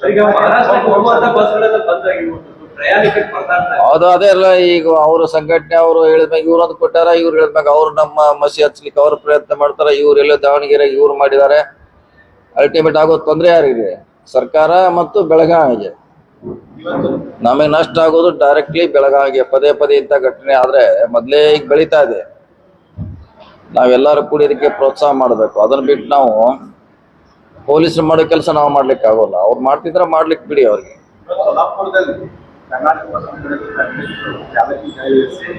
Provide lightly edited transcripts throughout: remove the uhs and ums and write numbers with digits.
ಈಗ ಮಹಾರಾಷ್ಟ್ರಕ್ಕೆ ಹೋಗುವಂತ ಬಸ್ಗಳೆಲ್ಲ ಬಂದ್ ಆಗಿರುವಂತದ್ದು ಪ್ರಯಾಣಿಕರಿಗೆ ಬರ್ತಾ ಇರ್ತಾರೆ. ಹೌದು, ಅದೇ ಅಲ್ಲ. ಈಗ ಅವ್ರ ಸಂಘಟನೆ ಅವರು ಹೇಳಿದ್ಮ್ಯಾಗ ಇವ್ರೊಂದು ಕೊಟ್ಟಾರ, ಇವ್ರು ಹೇಳಿದ್ಮ್ಯಾಗ ಅವ್ರು ನಮ್ಮ ಮಸಿ ಹಚ್ಲಿಕ್ಕೆ ಅವ್ರು ಪ್ರಯತ್ನ ಮಾಡ್ತಾರ. ಇವ್ರು ಎಲ್ಲ ದಾವಣಗೆರೆ ಇವ್ರು ಮಾಡಿದ್ದಾರೆ. ಅಲ್ಟಿಮೇಟ್ ಆಗೋ ತೊಂದರೆ ಯಾರಿಗೆ? ಸರ್ಕಾರ ಮತ್ತು ಬೆಳಗಾವಿಗೆ. ನಮಗೆ ನಷ್ಟ ಆಗೋದು ಡೈರೆಕ್ಟ್ಲಿ ಬೆಳಗಾವಿಗೆ. ಪದೇ ಪದೇ ಇಂಥ ಘಟನೆ ಆದ್ರೆ ಮೊದಲೇ ಈಗ ಬೆಳೀತಾ ಇದೆ. ನಾವೆಲ್ಲರೂ ಕೂಡಿ ಇದಕ್ಕೆ ಪ್ರೋತ್ಸಾಹ ಮಾಡಬೇಕು. ಅದನ್ನ ಬಿಟ್ಟು ನಾವು ಪೊಲೀಸರು ಮಾಡೋ ಕೆಲಸ ನಾವು ಮಾಡ್ಲಿಕ್ಕೆ ಆಗೋಲ್ಲ. ಅವ್ರು ಮಾಡ್ತಿದ್ರೆ ಮಾಡ್ಲಿಕ್ಕೆ ಬಿಡಿ ಅವ್ರಿಗೆ. ಸೋಲಾಪುರದಲ್ಲಿ ಕರ್ನಾಟಕ ಬಸ್ ಚಾಲಕಿ ಕೈವಹಿಸಿ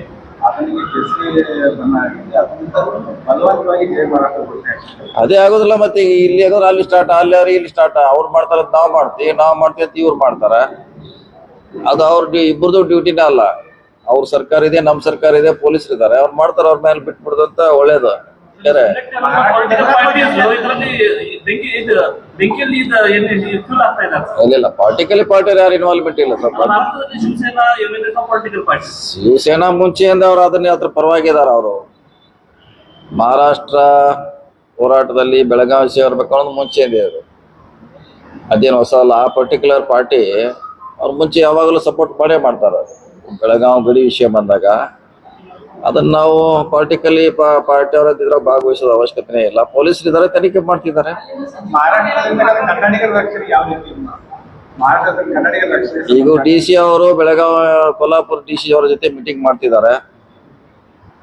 ಆತನಿಗೆ ಬಲವಂತವಾಗಿ ಜೈ ಮಾರಾಟ. ಅದೇ ಆಗೋದಿಲ್ಲ. ಮತ್ತೆ ಇಲ್ಲಿ ಆಗೋದ್ರೆ ಅಲ್ಲಿ ಸ್ಟಾರ್ಟ್, ಅಲ್ಲಿ ಇಲ್ಲಿ ಸ್ಟಾರ್ಟ್. ಅವ್ರು ಮಾಡ್ತಾರ ನಾವು ಮಾಡ್ತೀವಿ, ನಾವು ಮಾಡ್ತೀವಿ ಅಂತ ಇವ್ರು ಮಾಡ್ತಾರ. ಅದು ಅವ್ರ ಇಬ್ಬರದು ಡ್ಯೂಟಿನೇ ಅಲ್ಲ. ಅವ್ರ ಸರ್ಕಾರ ಇದೆ, ನಮ್ಮ ಸರ್ಕಾರ ಇದೆ, ಪೊಲೀಸರು ಇದ್ದಾರೆ. ಅವ್ರು ಮಾಡ್ತಾರ, ಅವ್ರ ಮೇಲೆ ಬಿಟ್ಬಿಡ್ದಂತ ಒಳ್ಳೇದು. ಬೇರೆ ಇಲ್ಲ, ಪಾರ್ಟಿಕಲಿ ಪಾರ್ಟಿ ಯಾರು ಇನ್ವಾಲ್ವ್ಮೆಂಟ್ ಇಲ್ಲ. ಸ್ವಲ್ಪ ಶಿವಸೇನಾ ಮುಂಚೆಯಿಂದ ಅವ್ರು ಅದನ್ನ ಅದ್ರ ಪರವಾಗಿದ್ದಾರೆ. ಅವರು ಮಹಾರಾಷ್ಟ್ರ ಹೋರಾಟದಲ್ಲಿ ಬೆಳಗಾವಿ ಸೇರ್ಬೇಕು ಅನ್ನೋದು ಮುಂಚೆಯಿಂದ ಅವರು. ಅದೇನು ಹೊಸ ಅಲ್ಲ. ಆ ಪರ್ಟಿಕ್ಯುಲರ್ ಪಾರ್ಟಿ ಅವ್ರು ಮುಂಚೆ ಯಾವಾಗಲೂ ಸಪೋರ್ಟ್ ಮಾಡೇ ಮಾಡ್ತಾರೆ. ಬೆಳಗಾವಿ ಗಡಿ ವಿಷಯ ಬಂದಾಗ ಅದನ್ನ ನಾವು ಪಾರ್ಟಿಕಲಿ ಪಾರ್ಟಿ ಅವರ ಭಾಗವಹಿಸೋದ ಅವಶ್ಯಕತೆ ಇಲ್ಲ. ಪೊಲೀಸರು ಇದ್ದಾರೆ, ತನಿಖೆ ಮಾಡ್ತಿದ್ದಾರೆ. ಈಗ DC ಅವರು ಬೆಳಗಾವಿ ಕೊಲ್ಲಾಪುರ DC ಅವರ ಜೊತೆ ಮೀಟಿಂಗ್ ಮಾಡ್ತಿದ್ದಾರೆ.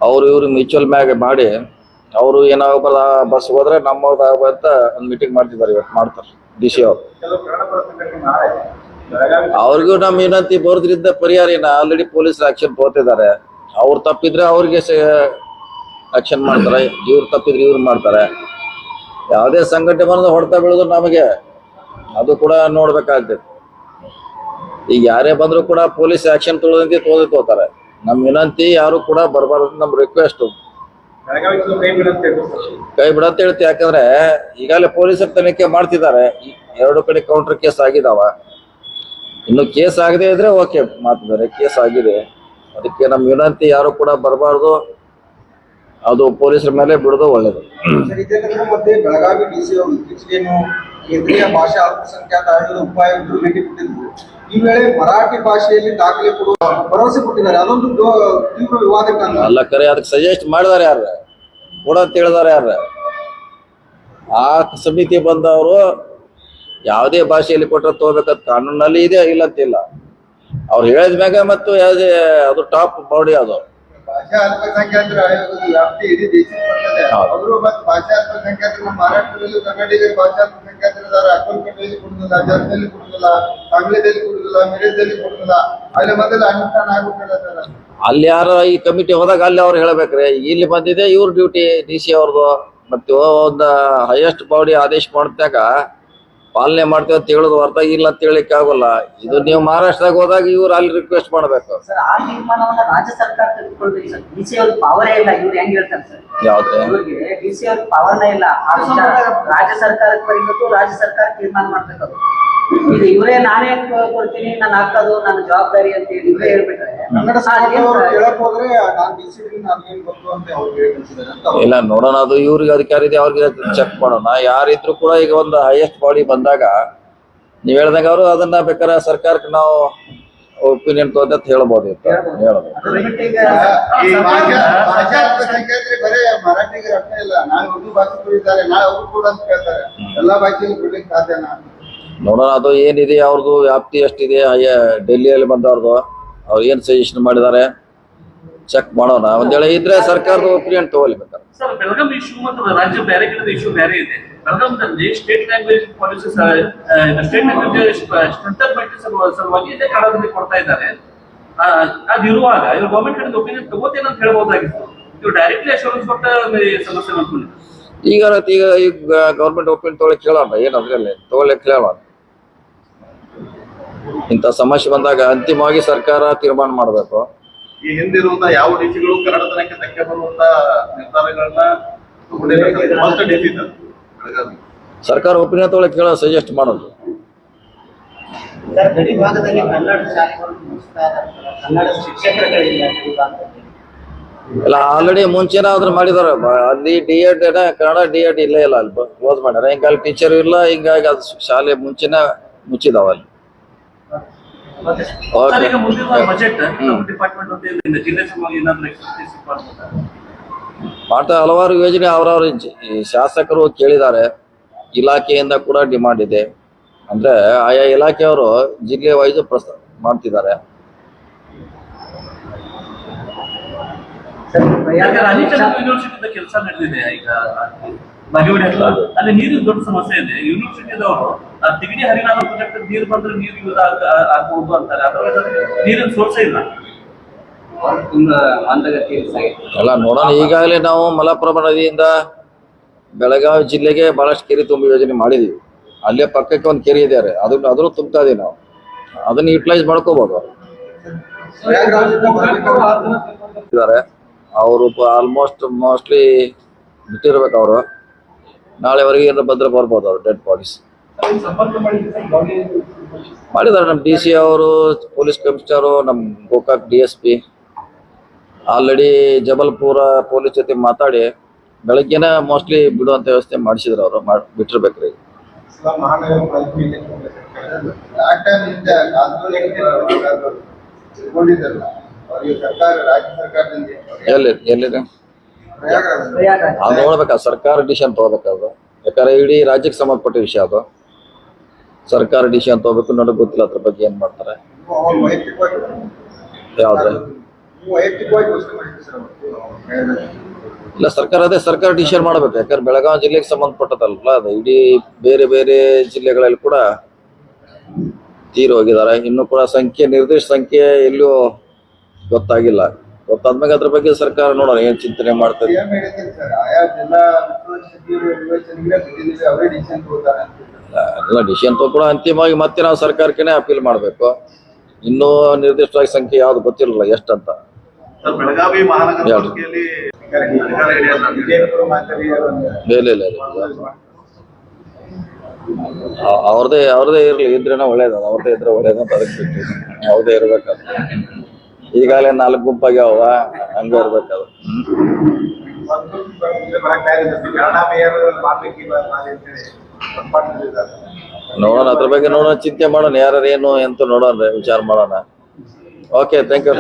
ಅವರು ಇವ್ರು ಮ್ಯೂಚುವಲ್ ಮ್ಯಾಗ್ ಮಾಡಿ ಅವರು ಏನಾಗಬಲ್ಲ ಬಸ್ ಹೋದ್ರೆ ನಮ್ಮವ್ರದಾಗ ಅಂತ ಒಂದು ಮೀಟಿಂಗ್ ಮಾಡ್ತಿದ್ದಾರೆ. ಇವತ್ತು ಮಾಡ್ತಾರೆ DC ಅವರು. ಅವ್ರಿಗೂ ನಮ್ಮ ವಿನಂತಿ ಬರೋದ್ರಿಂದ ಪರಿಹಾರ ಏನ, ಆಲ್ರೆಡಿ ಪೊಲೀಸ್ ಆಕ್ಷನ್ ತಗೋತಿದ್ದಾರೆ. ಅವ್ರು ತಪ್ಪಿದ್ರೆ ಅವ್ರಿಗೆ ಆಕ್ಷನ್ ಮಾಡ್ತಾರೆ, ಇವ್ರು ತಪ್ಪಿದ್ರೆ ಇವ್ರು ಮಾಡ್ತಾರೆ. ಯಾವುದೇ ಸಂಘಟನೆ ಬಂದ ಹೊಡ್ತಾ ಬೀಳೋದು ನಮಗೆ ಅದು ಕೂಡ ನೋಡ್ಬೇಕಾಗ್ತದೆ. ಈಗ ಯಾರೇ ಬಂದ್ರು ಕೂಡ ಪೊಲೀಸ್ ಆಕ್ಷನ್ ತೊಗೊಳದಂತೆ ತಗೋತಾರೆ. ನಮ್ಮ ವಿನಂತಿ ಯಾರು ಕೂಡ ಬರಬಾರ್ದು, ನಮ್ಮ ರಿಕ್ವೆಸ್ಟ್. ಕೈ ಬಿಡಂತ ಹೇಳ್ತೀವಿ. ಯಾಕಂದ್ರೆ ಈಗಾಗಲೇ ಪೊಲೀಸರು ತನಿಖೆ ಮಾಡ್ತಿದ್ದಾರೆ. 2 ಕಡೆ ಕೌಂಟರ್ ಕೇಸ್ ಆಗಿದಾವ. ಇನ್ನು ಕೇಸ್ ಆಗದೆ ಇದ್ರೆ ಓಕೆ, ಮಾತು ಬೇರೆ. ಕೇಸ್ ಆಗಿದೆ. ಅದಕ್ಕೆ ನಮ್ಮ ವಿನಂತಿ ಯಾರು ಕೂಡ ಬರಬಾರ್ದು. ಅದು ಪೊಲೀಸರ ಮೇಲೆ ಬಿಡೋದು ಒಳ್ಳೇದು. ಮತ್ತೆ ಬೆಳಗಾವಿ DC ಅವರು ಇತ್ತೀಚೆಗೇನು ಕೇಂದ್ರೀಯ ಭಾಷಾ ಅಲ್ಪಸಂಖ್ಯಾತ ಆಯೋಗದ ಉಪಾಯುಕ್ತರು ಭೇಟಿ ಕೊಟ್ಟಿದ್ರು. ಈ ವೇಳೆ ಮರಾಠಿ ಭಾಷೆಯಲ್ಲಿ ದಾಖಲೆ ಕೊಡುವ ಭರವಸೆ ಕೊಟ್ಟಿದ್ದಾರೆ. ಅದೊಂದು ತೀವ್ರ ವಿವಾದಕ್ಕೆ ಅಲ್ಲ. ಕರೆ ಅದಕ್ಕೆ ಸಜೆಸ್ಟ್ ಮಾಡಿದಾರೆ ಯಾರ ಕೂಡ ಅಂತ ಹೇಳಿದಾರೆ ಯಾರ? ಆ ಸಮಿತಿ ಬಂದವರು ಯಾವುದೇ ಭಾಷೆಯಲ್ಲಿ ಕೊಟ್ಟರೆ ತಗೋಬೇಕಂತ ಕಾನೂನಲ್ಲಿ ಇದೆ, ಇಲ್ಲಂತಿಲ್ಲ. ಅವ್ರು ಹೇಳಿದ ಮ್ಯಾಗ ಮತ್ತು ಯಾವುದೇ ಅದು ಟಾಪ್ ಬಾಡಿ ಅದು. ಭಾಷಾ ಅಲ್ಪಸಂಖ್ಯಾತರ ಆಯೋಗದ ವ್ಯಾಪ್ತಿ ಇಡೀ ದೇಶದ ಬರ್ತದೆ. ಅವರು ಮತ್ತು ಭಾಷಾ ಅಲ್ಪಸಂಖ್ಯಾತರು ಮಹಾರಾಷ್ಟ್ರದಲ್ಲಿ ಕನ್ನಡಿಗರು ಭಾಷಾ ಅಲ್ಪಸಂಖ್ಯಾತರಿದ್ದಾರೆ. ಅಕ್ಕಲ್ಕೋಟೆಯಲ್ಲಿ ಕೊಡುದಿಲ್ಲ, ಜರ್ನಲ್ಲಿ ಕೊಡುದಿಲ್ಲ, ಸಾಂಗ್ಲಿದಲ್ಲಿ ಕೊಡುದಿಲ್ಲ, ಮಿರಜಲ್ಲಿ ಕೊಡುದಿಲ್ಲ. ಅಲ್ಲಿ ಮೊದಲು ಅನುಷ್ಠಾನ ಆಗುತ್ತಿಲ್ಲ ಸರ್. ಅಲ್ಲಿ ಯಾರು ಈ ಕಮಿಟಿ ಹೋದಾಗ ಅಲ್ಲಿ ಅವ್ರು ಹೇಳ್ಬೇಕ್ರಿ. ಇಲ್ಲಿ ಬಂದಿದೆ ಇವ್ರ ಡ್ಯೂಟಿ DC ಅವ್ರದ್ದು. ಮತ್ತು ಒಂದು ಹೈಯೆಸ್ಟ್ ಬಾಡಿ ಆದೇಶ ಮಾಡಿದಾಗ ಪಾಲನೆ ಮಾಡ್ತೇವೆ ಅಂತ ಹೇಳೋದು ಅರ್ಥ ಇಲ್ಲ ಅಂತ ಹೇಳಿಕ್ಕೆ ಆಗೋಲ್ಲ. ಇದು ನೀವು ಮಹಾರಾಷ್ಟ್ರದಾಗ ಹೋದಾಗ ಇವ್ರು ಅಲ್ಲಿ ರಿಕ್ವೆಸ್ಟ್ ಮಾಡಬೇಕು. ಸರ್, ಆ ತೀರ್ಮಾನವನ್ನ ರಾಜ್ಯ ಸರ್ಕಾರ ತೆಗೆದುಕೊಳ್ಬೇಕು ಸರ್. DC ಅವ್ರಿಗೆ ಪವರೇ ಇಲ್ಲ. ಇವ್ರು ಹೆಂಗ್ ಹೇಳ್ತಾರೆ ಸರ್? ಯಾವ್ದ್ರೆ ಇವ್ರಿಗೆ DC ಅವ್ರಿಗೆ ಪವರ್ನೇ ಇಲ್ಲ. ಆ ವಿಚಾರ ರಾಜ್ಯ ಸರ್ಕಾರಕ್ಕೆ ಬರೀಬೇಕು, ರಾಜ್ಯ ಸರ್ಕಾರ ತೀರ್ಮಾನ ಮಾಡ್ಬೇಕು. ಅದು ಈಗ ಇವರೇ ನಾನೇ ಕೊಡ್ತೀನಿ, ನಾನು ಹಾಕೋದು ನನ್ನ ಜವಾಬ್ದಾರಿ ಅಂತ ಹೇಳಿ ಇವರೇ ಹೇಳ್ಬಿಟ್ರೆ ಕನ್ನಡ ಹೇಳಕ್ ಹೋದ್ರೆ ನಾನು DC ನಾನೇನ್ ಗೊತ್ತು ಅಂತ ಅವ್ರಿಗೆ ಹೇಳ್ತಿದ್ದಾರೆ. ಇಲ್ಲ, ನೋಡೋಣ. ಅದು ಇವ್ರಿಗೆ ಅಧಿಕಾರ ಇದೆ, ಅವ್ರಿಗೆ ಚೆಕ್ ಮಾಡೋಣ. ಯಾರಿದ್ರು ಕೂಡ ಈಗ ಒಂದು ಹೈಯೆಸ್ಟ್ ಬಾಡಿ ಬಂದಾಗ ನೀವ್ ಹೇಳ್ದಂಗ ಅವರು ಅದನ್ನ ಬೇಕಾದ್ರೆ ಸರ್ಕಾರಕ್ಕೆ ನಾವು ಒಪಿನಿಯನ್ ತಗೊಂತ ಹೇಳ್ಬೋದು. ಹೇಳೋದು ಭಾಷಾ ಅಲ್ಪಸಂಖ್ಯಾತರಿಗೆ ಬರೇ ಮರಾಠಿಗರು ಅಷ್ಟೇ ಇಲ್ಲ, ನಾನು ಉರ್ದು ಭಾಷಿಕರು ಇದ್ದಾರೆ, ನಾಳೆ ಅವರು ಕೂಡ ಅಂತ ಕೇಳ್ತಾರೆ. ಎಲ್ಲಾ ಭಾಷೆಯಲ್ಲಿ ಬಿಡ್ಲಿಕ್ಕೆ ಸಾಧ್ಯನಾ? ನೋಡೋಣ. ಅದು ಏನಿದೆ ಅವ್ರದ್ದು ವ್ಯಾಪ್ತಿ ಎಷ್ಟಿದೆ, ಡೆಲ್ಲಿಯಲ್ಲಿ ಬಂದವ್ರದ್ದು ಅವ್ರು ಏನ್ ಸಜೆಷನ್ ಮಾಡಿದ್ದಾರೆ ಚೆಕ್ ಮಾಡೋಣ. ಒಂದ್ ವೇಳೆ ಇದ್ರೆ ಸರ್ಕಾರದ ಒಪಿನಿಯನ್ ತಗೊಳ್ಬೇಕಾರೆ. ಸರ್, ಬೆಳಗಾಂ ಇಶ್ಯೂ ಮತ್ತು ರಾಜ್ಯ ಬೇರೆ ಕಡೆ ಇಶ್ಯೂ ಬೇರೆ ಇದೆ. ಬೆಳಗಾಂದಲ್ಲಿ state language policy state language strengthen ಸಲುವಾಗಿ ಇದೇ ಕಾರಣದಲ್ಲಿ ಕೊಡ್ತಾ ಇದ್ದಾರೆ. ಅದಿರುವಾಗ ಇವ್ರು ಗೌರ್ಮೆಂಟ್ ಕಡೆ ಒಪಿನಿಯನ್ ತಗೋತೇನೆ ಅಂತ ಹೇಳ್ಬೋದಾಗಿತ್ತು. ಇವ್ರು ಡೈರೆಕ್ಟ್ಲಿ ಅಶ್ಯೂರೆನ್ಸ್ ಕೊಟ್ಟ ಸಮಸ್ಯೆ ಮಾಡ್ಕೊಂಡಿದ್ದಾರೆ. ಈಗ ಗೌರ್ಮೆಂಟ್ ಒಪಿನಿಯನ್ ತಗೊಳಕ್ ಕೇಳೋಣ. ಏನಂದ್ರೆ ತಗೊಳ್ಳಕ್ ಕೇಳೋಣ. ಇಂಥ ಸಮಸ್ಯೆ ಬಂದಾಗ ಅಂತಿಮವಾಗಿ ಸರ್ಕಾರ ತೀರ್ಮಾನ ಮಾಡಬೇಕು. ಈ ಹಿಂದಿರುವಂತಹ ಯಾವ DCಗಳು ಕನ್ನಡತನಕ್ಕೆ ಧಕ್ಕೆ ಬರುವಂತ ನಿರ್ಧಾರಗಳನ್ನ ಸರ್ಕಾರ ಒಪಿನಿಯನ್ ತಗೊಳಕ್ ಕೇಳೋ, ಸಜೆಸ್ಟ್ ಮಾಡೋದು. ಗಡಿ ಭಾಗದಲ್ಲಿ ಕನ್ನಡ ಶಾಲೆಗಳು ಕನ್ನಡ ಶಿಕ್ಷಕರುಗಳಿಲ್ಲ ಗಡಿ ಭಾಗದಲ್ಲಿ. ಇಲ್ಲ, ಆಲ್ರೆಡಿ ಮುಂಚೆನ ಅದನ್ನ ಮಾಡಿದಾರೆ. ಅಲ್ಲಿ D.Ed ಕನ್ನಡ D.Ed ಇಲ್ಲೇ ಇಲ್ಲ, ಅಲ್ಲಿ ಕ್ಲೋಸ್ ಮಾಡ್ಯಾರ. ಹಿಂಗಾಗಿ ಟೀಚರ್ ಇಲ್ಲ. ಹಿಂಗಾಗಿ ಅದು ಶಾಲೆ ಮುಂಚೆನ ಮುಚ್ಚಿದಾವ ಅಲ್ಲಿ. ಸರ್, ಓಕೆ ಈಗ ಮುಂದಿನ ಬಜೆಟ್ ಡಿಪಾರ್ಟ್ಮೆಂಟ್ ವತಿಯಿಂದ ಜಿಲ್ಲೆ ಸಲುವಾಗಿ ಏನಾದ್ರು ಎಕ್ಸರ್ಸೈಸ್ ಮಾಡ್ಬೋದಾ? ಮಾಡ್ತಾ ಹಲವಾರು ಯೋಜನೆ ಅವರವರು ಶಾಸಕರು ಕೇಳಿದ್ದಾರೆ, ಇಲಾಖೆಯಿಂದ ಕೂಡ ಡಿಮಾಂಡ್ ಇದೆ. ಅಂದ್ರೆ ಆಯಾ ಇಲಾಖೆಯವರು ಜಿಲ್ಲೆ ವೈಸ್ ಪ್ರಸ್ತಾವ ಮಾಡ್ತಿದ್ದಾರೆ. ಯಾಕೆ ರಾಜೀವ್ ಯೂನಿವರ್ಸಿಟಿದ ಕೆಲಸ ನಡೆದಿದೆ ಈಗ ಬಾಗೇವಾಡಿ ಹತ್ರ, ಅಲ್ಲಿ ನೀರಿನ ದೊಡ್ಡ ಸಮಸ್ಯೆ ಇದೆ. ಯೂನಿವರ್ಸಿಟಿದವರು ತಿಗಡಿ ಹರಿನಾಳ ಪ್ರಾಜೆಕ್ಟ್ ನೀರು ಬಂದ್ರೆ ನೀರು ಯೂಸ್ ಆಗ್ಬಹುದು ಅಂತಾರೆ, ಅದರಲ್ಲಿ ನೀರಿನ ಸೋರ್ಸೇ ಇಲ್ಲ. ಎಲ್ಲ ನೋಡೋಣ. ಈಗಾಗಲೇ ನಾವು ಮಲಪ್ರಭಾ ನದಿಯಿಂದ ಬೆಳಗಾವಿ ಜಿಲ್ಲೆಗೆ ಬಹಳಷ್ಟು ಕೆರೆ ತುಂಬಿ ಯೋಜನೆ ಮಾಡಿದೀವಿ. ಅಲ್ಲೇ ಪಕ್ಕಕ್ಕೆ ಒಂದು ಕೆರೆ ಇದ್ದಾರೆ, ಅದನ್ನು ತುಂಬ್ತಾ ಇದೀವಿ ನಾವು. ಅದನ್ನ ಯುಟಿಲೈಸ್ ಮಾಡ್ಕೋಬಹುದು. ಇದ್ದಾರೆ ಅವರು ಆಲ್ಮೋಸ್ಟ್ ಮೋಸ್ಟ್ಲಿ ಬಿಟ್ಟಿರ್ಬೇಕು. ಅವರು ನಾಳೆವರೆಗೆ ಏನಾರ ಭದ್ರ ಬರ್ಬೋದು. ಅವರು ಡೆಡ್ ಬಾಡೀಸ್ ಮಾಡಿದ್ದಾರೆ. ನಮ್ಮ DC ಅವರು, ಪೊಲೀಸ್ ಕಮಿಷನರು, ನಮ್ಮ Gokak DSP already Jabalpur police ಜೊತೆ ಮಾತಾಡಿ ಬೆಳಗ್ಗೆನ ಮೋಸ್ಟ್ಲಿ ಬಿಡುವಂತ ವ್ಯವಸ್ಥೆ ಮಾಡಿಸಿದ್ರು. ಅವರು ಬಿಟ್ಟಿರ್ಬೇಕ್ರಿ. ಎಲ್ಲಿದೆ ಅದು ನೋಡ್ಬೇಕಾ, ಸರ್ಕಾರ ಡಿಸಿಷನ್ ತಗೋಬೇಕಾದ್ರು. ಯಾಕಂದ್ರೆ ಇಡೀ ರಾಜ್ಯಕ್ಕೆ ಸಂಬಂಧಪಟ್ಟ ವಿಷಯ ಅದು. ಸರ್ಕಾರ ಡಿಸಿಷನ್ ತಗೋಬೇಕು. ನನಗೆ ಗೊತ್ತಿಲ್ಲ ಅದ್ರ ಬಗ್ಗೆ ಏನ್ ಮಾಡ್ತಾರೆ. ಯಾವ್ದ್ರೆ ಇಲ್ಲ, ಸರ್ಕಾರ ಡಿಸಿಷನ್ ಮಾಡ್ಬೇಕು. ಯಾಕಂದ್ರೆ ಬೆಳಗಾವಿ ಜಿಲ್ಲೆಗೆ ಸಂಬಂಧಪಟ್ಟದಲ್ಲ ಅದು. ಇಡೀ ಬೇರೆ ಬೇರೆ ಜಿಲ್ಲೆಗಳಲ್ಲಿ ಕೂಡ ತೀರಿ ಹೋಗಿದ್ದಾರೆ. ಇನ್ನು ಕೂಡ ನಿರ್ದಿಷ್ಟ ಸಂಖ್ಯೆ ಎಲ್ಲೂ ಗೊತ್ತಾಗಿಲ್ಲ. ಗೊತ್ತಾದ್ಮೇಲೆ ಅದ್ರ ಬಗ್ಗೆ ಸರ್ಕಾರ ನೋಡೋಣ ಏನ್ ಚಿಂತನೆ ಮಾಡ್ತಾರೆ. ಎಲ್ಲ ಡಿಸಿಷನ್ ಕೂಡ ಅಂತಿಮವಾಗಿ ಮತ್ತೆ ನಾವು ಸರ್ಕಾರಕ್ಕೆ ಅಪೀಲ್ ಮಾಡ್ಬೇಕು. ಇನ್ನೂ ನಿರ್ದಿಷ್ಟವಾಗಿ ಸಂಖ್ಯೆ ಯಾವ್ದು ಗೊತ್ತಿರಲಿಲ್ಲ ಎಷ್ಟಂತ. ಬೆಳಗಾವಿ ಮಹಾನಗರ ಪಾಲಿಕೆಯಲ್ಲಿ ಇಲ್ಲ ಅವ್ರದೇ ಇರ್ಲಿ, ಇದ್ರೇನ ಒಳ್ಳೇದ. ಅವ್ರದೇ ಇದ್ರೆ ಒಳ್ಳೇದಂತ ಅದಕ್ಕೆ ಬಿಟ್ಟು ಅವ್ರದೇ ಇರ್ಬೇಕದು. ಈಗಾಗಲೇ 4 ಗುಂಪಾಗ್ಯಾವ, ಹಂಗ ಇರ್ಬೇಕದು. ನೋಡೋಣ, ಅದ್ರ ಬಗ್ಗೆ ನೋಡೋಣ, ಚಿಂತೆ ಮಾಡೋಣ. ಯಾರು ಏನು ಅಂತ ನೋಡೋಣ, ವಿಚಾರ ಮಾಡೋಣ. Okay, thank you.